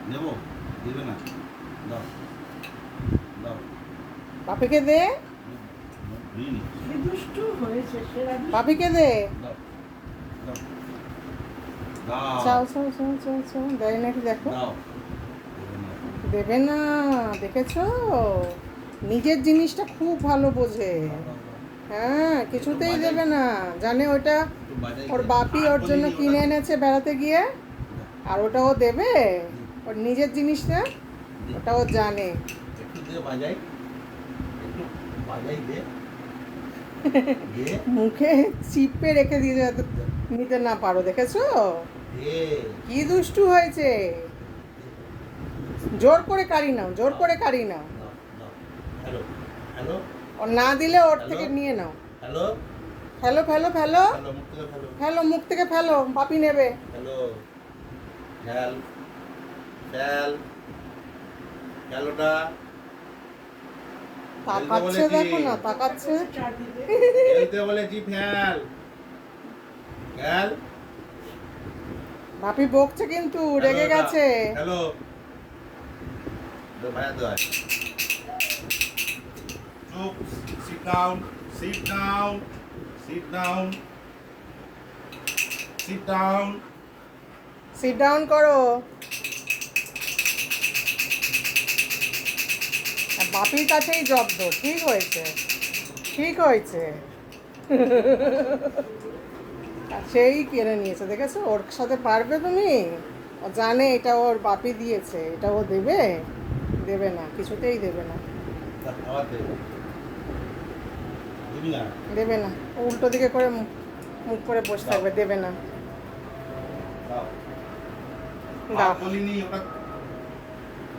নেবো দিবে না, দাও দাও, বাপিকে দে, দিইনি, দুষ্টু হয়েছে সেরা বাপিকে দে। দাও দাও দাও চাও চাও চাও চাও চাও, দেয় নাকি দেখো। দাও, দেবে না, দেখেছো? নিজের জিনিসটা খুব ভালো বোঝে। হ্যাঁ, কিছুতেই দেবে না, জানে ওটা একটু বাজাই ওর দে। বাপি আর ওর জন্য বলিনি কিনে ওটা- এনেছে বেড়াতে গিয়ে, আর ওটা ও দেবে? ওর নিজের জিনিসটা ওটা ও জানে। একটু দিয়ে বাজাই, একটু বাজাই দে, দে, মুখে চিপে রেখে দিয়ে যাতে নিতে না পারো, দেখেছো? দে, কি দুষ্টু হয়েছে। জোর করে কাড়ি নাও, জোর করে কাড়ি নাও। দাও, দাও। হ্যালো হ্যালো ও না দিলে ওর হ্যালো? থেকে নিয়ে নাও। হ্যালো ফেলো ফেলো ফেলো, হ্যালো, মুখ থেকে হ্যালো, ফেলো, মুখ থেকে ফেলো, বাপি নেবে। হ্যালো, ফেল, ফেল, ফেলোটা, তাকাচ্ছে, বলেছি। দেখো না, তাকাচ্ছে। চারদিকে খেলতে বলেছি, ফেল, ফেল, বাপি বকছে কিন্তু, রেগে হ্যালোটা, গেছে। হ্যালো, ভাইয়া দোয়া, চুপ, sit down, sit down, sit down, sit down, sit down করো। আর বাপির কাছেই জব্দ, ঠিক হয়েছে, ঠিক হয়েছে। আর সেই কেড়ে নিয়েছে, দেখেছো? ওর সাথে পারবে তুমি? ও জানে এটা ওর বাপি দিয়েছে, এটা ও দেবে? দেবে না, কিছুতেই দেবে না, তা খাওয়া দে, দিবি না? দেবে না। ও উল্টো দিকে করে মুখ করে বসে থাকবে, দেবে না। দাও। দাও। আর বলিনি ওটা,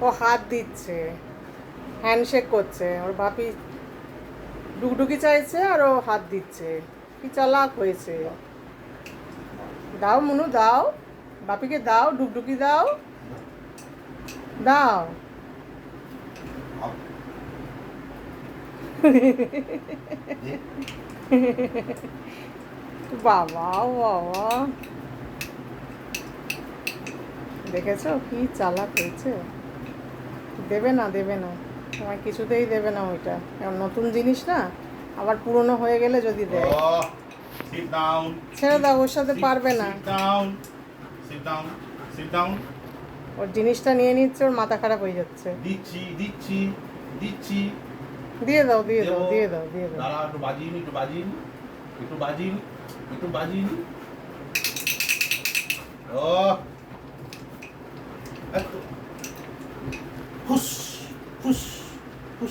ও হাত দিচ্ছে, হ্যান্ডশেক করছে, ওর বাপি ডুগডুগি চাইছে আর ও হাত দিচ্ছে। কি চালাক হয়েছে। দাও মুনু, দাও, বাপিকে দাও, ডুগডুগি দাও, দাও। আও। দে, বাবা বাবা, দেখেছো কি চালাক হয়েছে। দেবে না, দেবে না, তোমার কিছুতেই দেবে না ওইটা। এখন নতুন জিনিস না, আবার পুরনো হয়ে গেলে যদি দেয়। Oh, sit down. ছেড়ে দাও, ওর সাথে Sit- পারবে না। Sit down. Sit down. Sit down. ওর জিনিসটা নিয়ে নিচ্ছে, ওর মাথা খারাপ হয়ে যাচ্ছে। দিচ্ছি, দিচ্ছি, দিচ্ছি। দিয়ে দাও, দিয়ে দাও, দেবো। দিয়ে দাও, দিয়ে দাও। দাঁড়া, একটু বাজিয়ে নি, একটু বাজিয়ে নি, একটু বাজিয়ে নি, একটু বাজিয়ে নি। Oh. একটু। হুস, হুস, হুস।